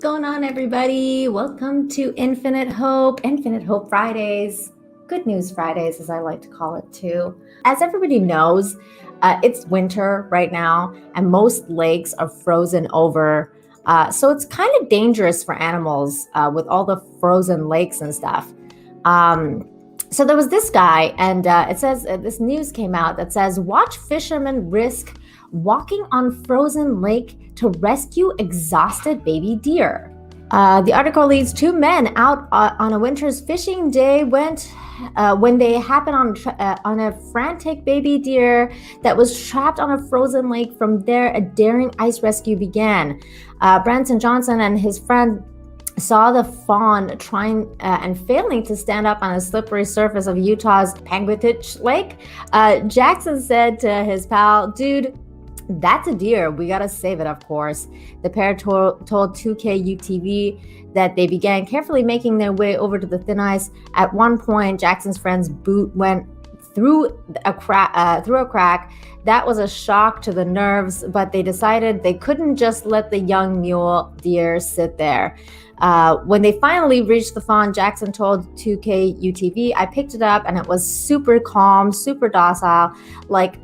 going on, everybody? Welcome to Infinite Hope Fridays, Good News Fridays, as I like to call it too. As everybody knows, it's winter right now, and most lakes are frozen over. So it's kind of dangerous for animals with all the frozen lakes and stuff. So there was this guy, and it says this news came out that says, watch fishermen risk walking on frozen lake to rescue exhausted baby deer. The article leads two men out on a winter's fishing day when they happened on a frantic baby deer that was trapped on a frozen lake. From there, a daring ice rescue began. Branson Johnson and his friend saw the fawn trying and failing to stand up on a slippery surface of Utah's Panguitch Lake. Jackson said to his pal, "Dude, that's a deer. We gotta save it, of course." The pair told 2KUTV that they began carefully making their way over to the thin ice. At one point, Jackson's friend's boot went through a crack. That was a shock to the nerves, but they decided they couldn't just let the young mule deer sit there. When they finally reached the fawn, Jackson told 2KUTV, "I picked it up and it was super calm, super docile. Like,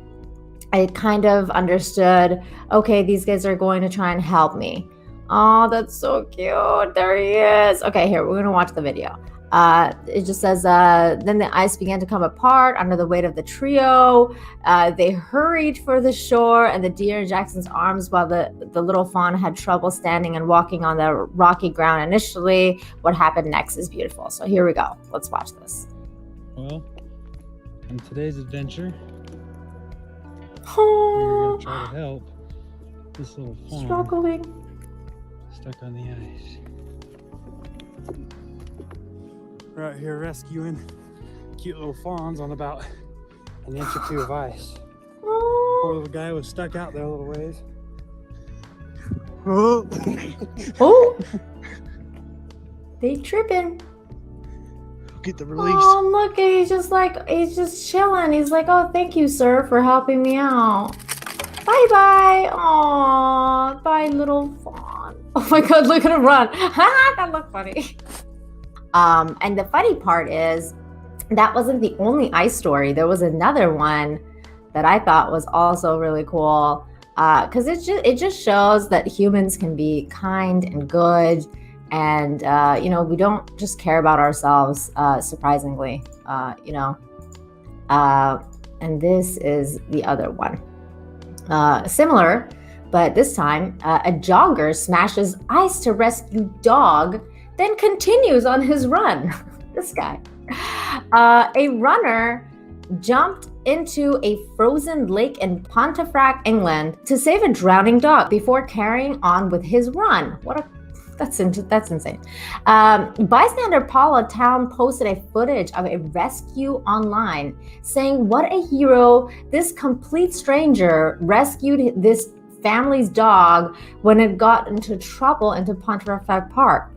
I kind of understood, okay, these guys are going to try and help me." Oh, that's so cute. There he is. Okay, here, we're going to watch the video. It just says, then the ice began to come apart under the weight of the trio. They hurried for the shore and the deer in Jackson's arms, while the little fawn had trouble standing and walking on the rocky ground initially. What happened next is beautiful. So here we go. Let's watch this. Well, in today's adventure, Oh, we're going to try to help this little fawn struggling. stuck on the ice. We're out here rescuing cute little fawns on about an inch or two of ice. Poor little guy was stuck out there a little ways. Oh! Oh, they tripping. Get the release. Oh, look, he's just chilling. He's like, "Oh, thank you, sir, for helping me out. Bye-bye." Oh, bye, little fawn. Oh my God, look at him run. That looked funny. And the funny part is that wasn't the only ice story. There was another one that I thought was also really cool, because it just shows that humans can be kind and good. And, we don't just care about ourselves, surprisingly, and this is the other one. Similar, but this time, a jogger smashes ice to rescue dog, then continues on his run. This guy. A runner jumped into a frozen lake in Pontefract, England, to save a drowning dog before carrying on with his run. That's insane. Bystander Paula Town posted a footage of a rescue online, saying, "What a hero. This complete stranger rescued this family's dog when it got into trouble into Pontefract Park."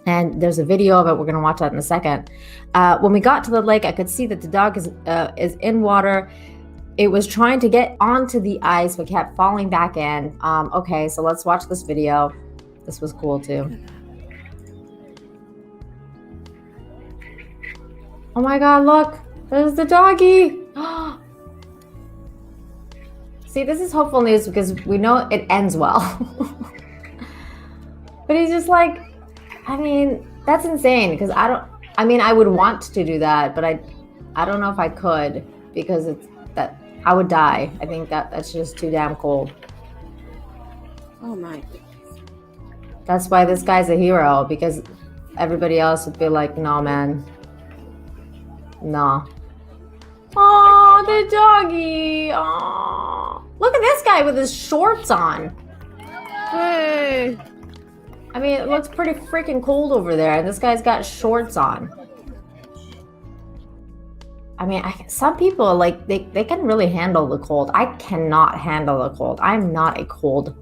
And there's a video of it. We're going to watch that in a second. When we got to the lake, I could see that the dog is in water. It was trying to get onto the ice, but kept falling back in. Okay, so let's watch this video. This was cool too. Oh my God, look, there's the doggy. See, this is hopeful news because we know it ends well. But he's just like, that's insane, because I would want to do that, but I don't know if I could, because I would die. I think that's just too damn cold. Oh my goodness. That's why this guy's a hero, because everybody else would be like, "No, man. No." Oh, the doggy. Oh, look at this guy with his shorts on. Hey. It looks pretty freaking cold over there, and this guy's got shorts on. Some people, like, they can really handle the cold. I cannot handle the cold. I'm not a cold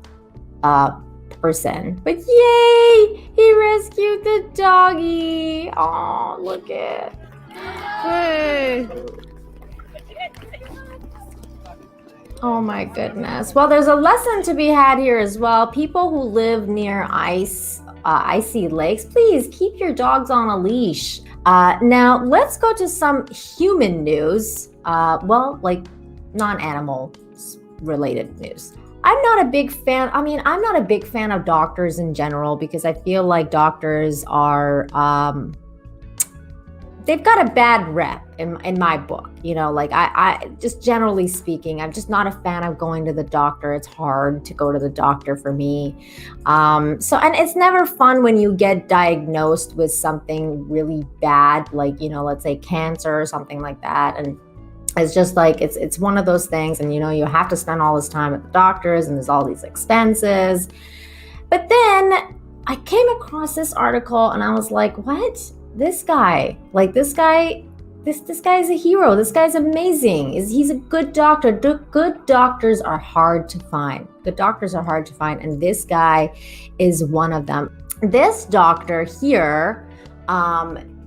person. But yay! He rescued the doggy. Oh, look at. Hey. Oh my goodness. Well, there's a lesson to be had here as well. People who live near ice icy lakes, please keep your dogs on a leash. Now, let's go to some human news. Like non-animal related news. I'm not a big fan. I'm not a big fan of doctors in general because I feel like doctors are, they've got a bad rep in my book. I just generally speaking, I'm just not a fan of going to the doctor. It's hard to go to the doctor for me. And it's never fun when you get diagnosed with something really bad, like, let's say cancer or something like that. And it's just like, it's one of those things. And, you have to spend all this time at the doctors and there's all these expenses. But then I came across this article and I was like, what? This guy is a hero. This guy's amazing. He's a good doctor. Good doctors are hard to find. Good doctors are hard to find. And this guy is one of them. This doctor here,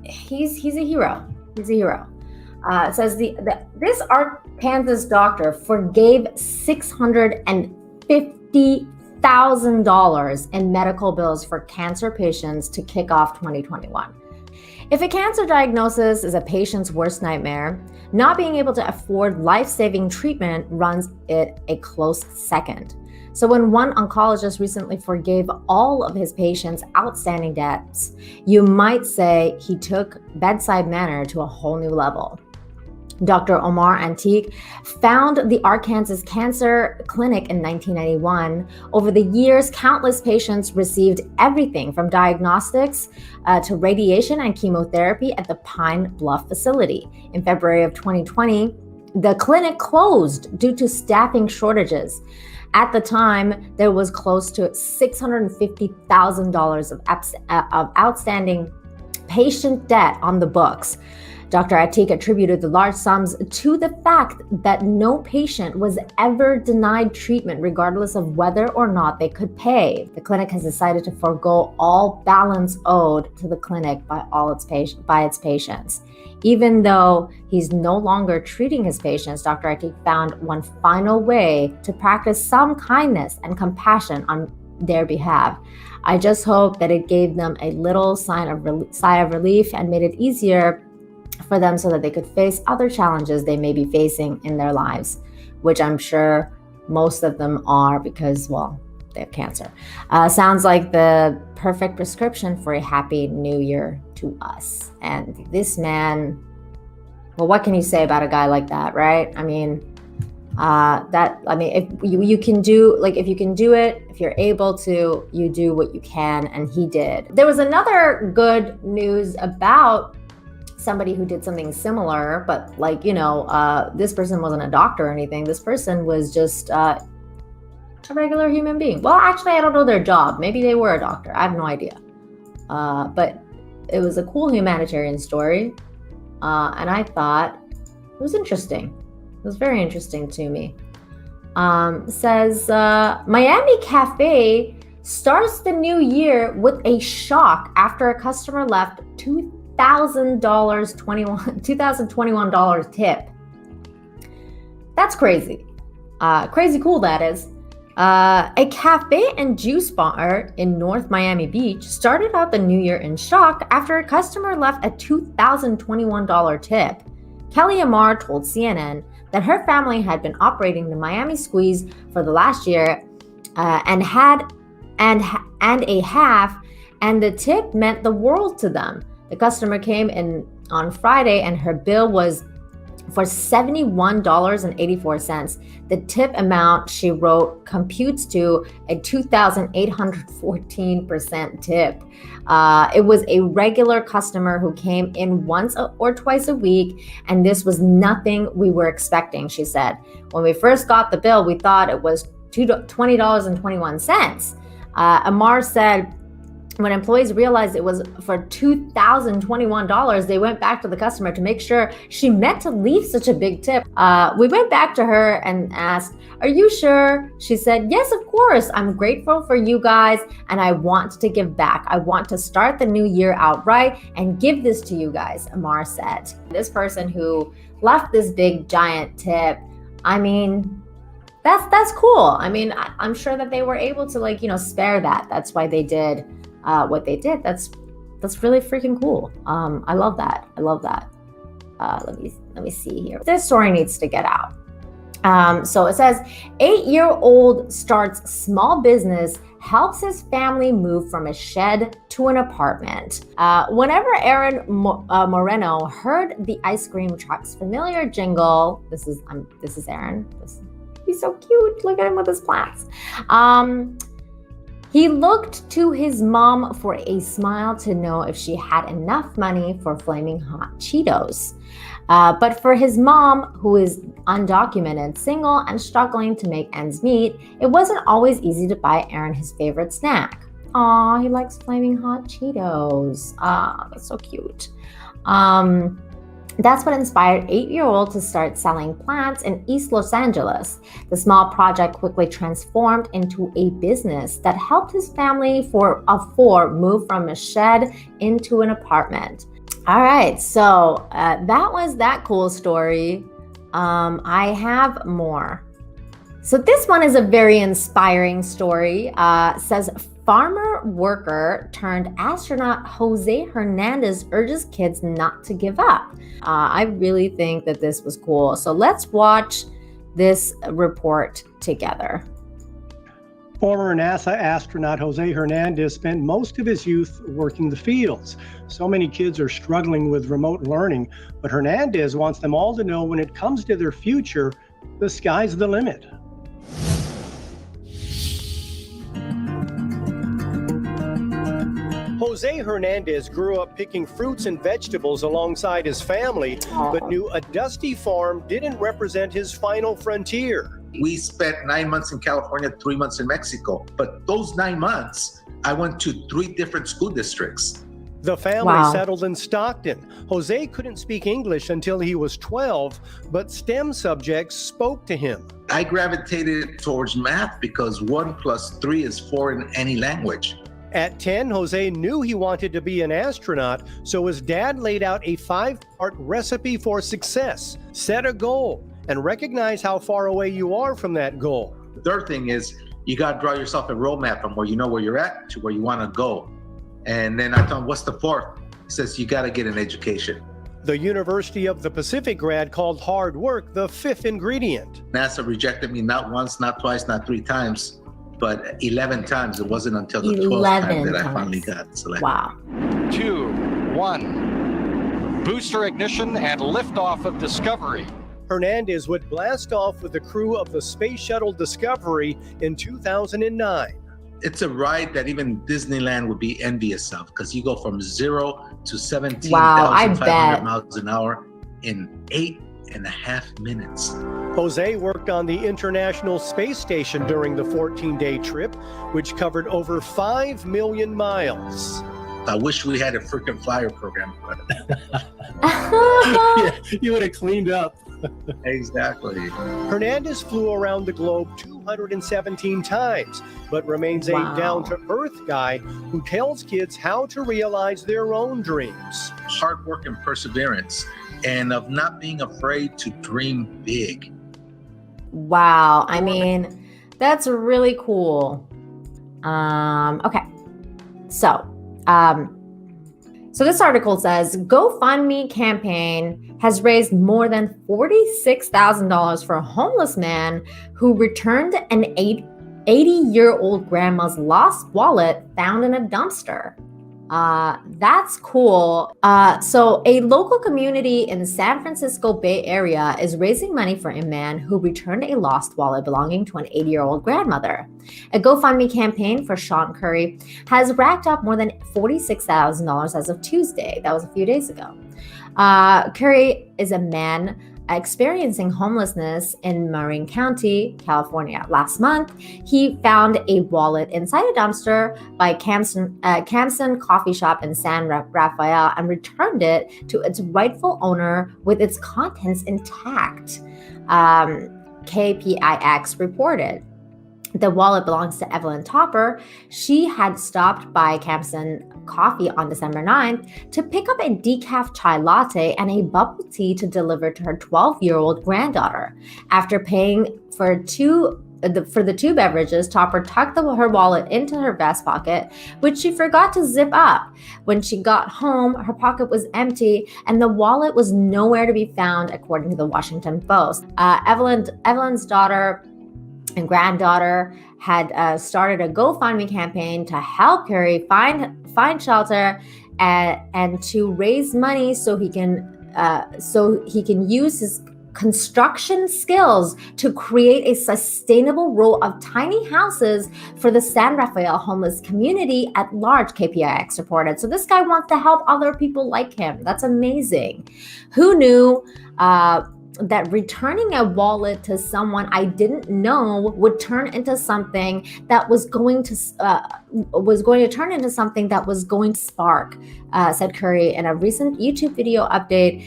he's a hero. He's a hero. It says this Arkansas doctor forgave $650,000 in medical bills for cancer patients to kick off 2021. If a cancer diagnosis is a patient's worst nightmare, not being able to afford life-saving treatment runs it a close second. So when one oncologist recently forgave all of his patients' outstanding debts, you might say he took bedside manner to a whole new level. Dr. Omar Atiq founded the Arkansas Cancer Clinic in 1991. Over the years, countless patients received everything from diagnostics to radiation and chemotherapy at the Pine Bluff facility. In February of 2020, the clinic closed due to staffing shortages. At the time, there was close to $650,000 of outstanding patient debt on the books. Dr. Atiq attributed the large sums to the fact that no patient was ever denied treatment regardless of whether or not they could pay. The clinic has decided to forego all balance owed to the clinic by its patients. Even though he's no longer treating his patients, Dr. Atiq found one final way to practice some kindness and compassion on their behalf. I just hope that it gave them a little sigh of relief and made it easier for them so that they could face other challenges they may be facing in their lives, which I'm sure most of them are because, they have cancer. Sounds like the perfect prescription for a happy new year to us. And this man, what can you say about a guy like that, right? If you can do, if you can do it, if you're able to, you do what you can, and he did. There was another good news about somebody who did something similar, but this person wasn't a doctor or anything. This person was just a regular human being. Well, actually, I don't know their job. Maybe they were a doctor. I have no idea. But it was a cool humanitarian story. And I thought it was interesting. It was very interesting to me. Says, Miami Cafe starts the new year with a shock after a customer left $2021 tip. That's crazy. Crazy cool, that is. A cafe and juice bar in North Miami Beach started out the new year in shock after a customer left a $2021 tip. Kelly Amar told CNN that her family had been operating the Miami Squeeze for the last year and a half, and the tip meant the world to them. The customer came in on Friday and her bill was for $71.84. The tip amount, she wrote, computes to a 2,814% tip. It was a regular customer who came in once or twice a week, and this was nothing we were expecting, she said. When we first got the bill, we thought it was $20.21. Amar said, when employees realized it was for $2,021, they went back to the customer to make sure she meant to leave such a big tip. We went back to her and asked, "Are you sure?" She said, "Yes, of course. I'm grateful for you guys and I want to give back. I want to start the new year out right and give this to you guys," Amar said. This person who left this big giant tip, that's cool. I'm sure that they were able to spare that. That's why they did. what they did. That's really freaking cool. I love that. Let me see here. This story needs to get out. So it says 8-year-old starts small business, helps his family move from a shed to an apartment. Whenever Aaron Moreno heard the ice cream truck's familiar jingle, this is Aaron. He's so cute. Look at him with his plants. He looked to his mom for a smile to know if she had enough money for flaming hot Cheetos. But for his mom, who is undocumented, single, and struggling to make ends meet, it wasn't always easy to buy Aaron his favorite snack. Aw, he likes flaming hot Cheetos. Ah, that's so cute. That's what inspired 8-year-old to start selling plants in East Los Angeles. The small project quickly transformed into a business that helped his family of four move from a shed into an apartment. All right, so that was that cool story. I have more. So this one is a very inspiring story. Says farmer worker turned astronaut Jose Hernandez urges kids not to give up. I really think that this was cool. So let's watch this report together. Former NASA astronaut Jose Hernandez spent most of his youth working the fields. So many kids are struggling with remote learning, but Hernandez wants them all to know when it comes to their future, the sky's the limit. Jose Hernandez grew up picking fruits and vegetables alongside his family, but knew a dusty farm didn't represent his final frontier. We spent 9 months in California, 3 months in Mexico. But those 9 months, I went to 3 different school districts. The family settled in Stockton. Jose couldn't speak English until he was 12, but STEM subjects spoke to him. I gravitated towards math because 1 + 3 is 4 in any language. At 10, Jose knew he wanted to be an astronaut, so his dad laid out a 5-part recipe for success. Set a goal and recognize how far away you are from that goal. The third thing is you got to draw yourself a roadmap from where you know where you're at to where you want to go. And then I told him, what's the fourth? He says, you got to get an education. The University of the Pacific grad called hard work the 5th ingredient. NASA rejected me not once, not twice, not 3 times, but 11 times. It wasn't until the 12th time that I finally got selected. Wow. 2, 1. Booster ignition and liftoff of Discovery. Hernandez would blast off with the crew of the Space Shuttle Discovery in 2009. It's a ride that even Disneyland would be envious of because you go from 0 to 17,500 miles an hour in 8.5 minutes. Jose worked on the International Space Station during the 14-day trip, which covered over 5 million miles. I wish we had a freaking flyer program. Yeah, you would have cleaned up. Exactly. Hernandez flew around the globe 217 times, but remains a down-to-earth guy who tells kids how to realize their own dreams. Hard work and perseverance, and of not being afraid to dream big. Wow. I mean, that's really cool. Okay. So this article says GoFundMe campaign has raised more than $46,000 for a homeless man who returned an 80-year-old grandma's lost wallet found in a dumpster. That's cool. So a local community in the San Francisco Bay Area is raising money for a man who returned a lost wallet belonging to an 80-year-old grandmother. A GoFundMe campaign for Sean Curry has racked up more than $46,000 as of Tuesday. That was a few days ago. Curry is a man experiencing homelessness in Marin County, California. Last month, he found a wallet inside a dumpster by Camson Coffee Shop in San Rafael and returned it to its rightful owner with its contents intact, KPIX reported. The wallet belongs to Evelyn Topper. She had stopped by Camson Coffee on December 9th to pick up a decaf chai latte and a bubble tea to deliver to her 12-year-old granddaughter. After paying for 2 for the two beverages, Topper tucked her wallet into her vest pocket, which she forgot to zip up. When she got home, her pocket was empty and the wallet was nowhere to be found, according to the Washington Post. Evelyn's daughter and granddaughter had started a GoFundMe campaign to help Curry find shelter and to raise money so he can use his construction skills to create a sustainable row of tiny houses for the San Rafael homeless community at large, KPIX reported. So this guy wants to help other people like him. That's amazing. Who knew that returning a wallet to someone I didn't know would turn into something that was going to turn into something that was going to spark, said Curry in a recent YouTube video update.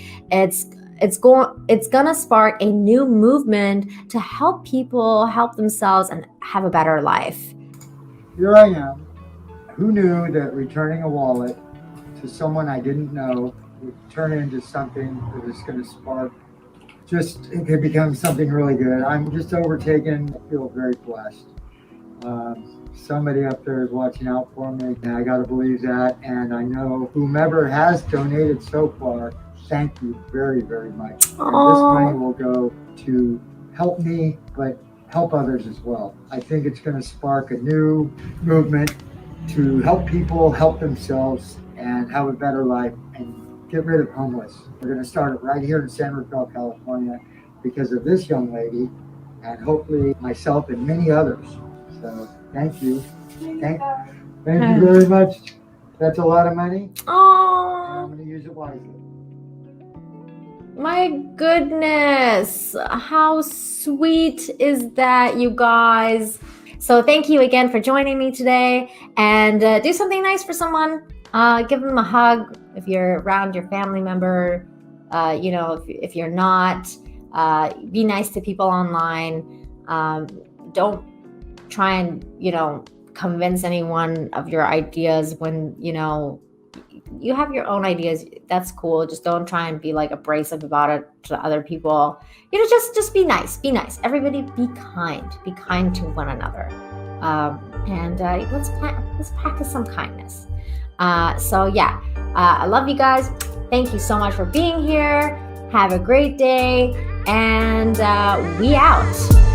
It's gonna spark a new movement to help people help themselves and have a better life. Here I am. Who knew that returning a wallet to someone I didn't know would turn into something that was going to spark? It could become something really good. I'm just overtaken. I feel very blessed. Somebody up there is watching out for me, and I got to believe that. And I know whomever has donated so far, thank you very, very much. And this money will go to help me, but help others as well. I think it's going to spark a new movement to help people help themselves and have a better life and get rid of homeless. We're going to start it right here in San Rafael, California, because of this young lady, and hopefully myself and many others. So thank you. Thank you very much. That's a lot of money. Oh, I'm going to use it wisely. My goodness, how sweet is that, you guys? So thank you again for joining me today, and do something nice for someone. Give them a hug if you're around your family member. If you're not, be nice to people online. Don't try and, convince anyone of your ideas when, you have your own ideas. That's cool. Just don't try and be like abrasive about it to other people. Just be nice. Be nice. Everybody be kind. Be kind to one another. Let's practice some kindness. I love you guys. Thank you so much for being here. Have a great day, and we out.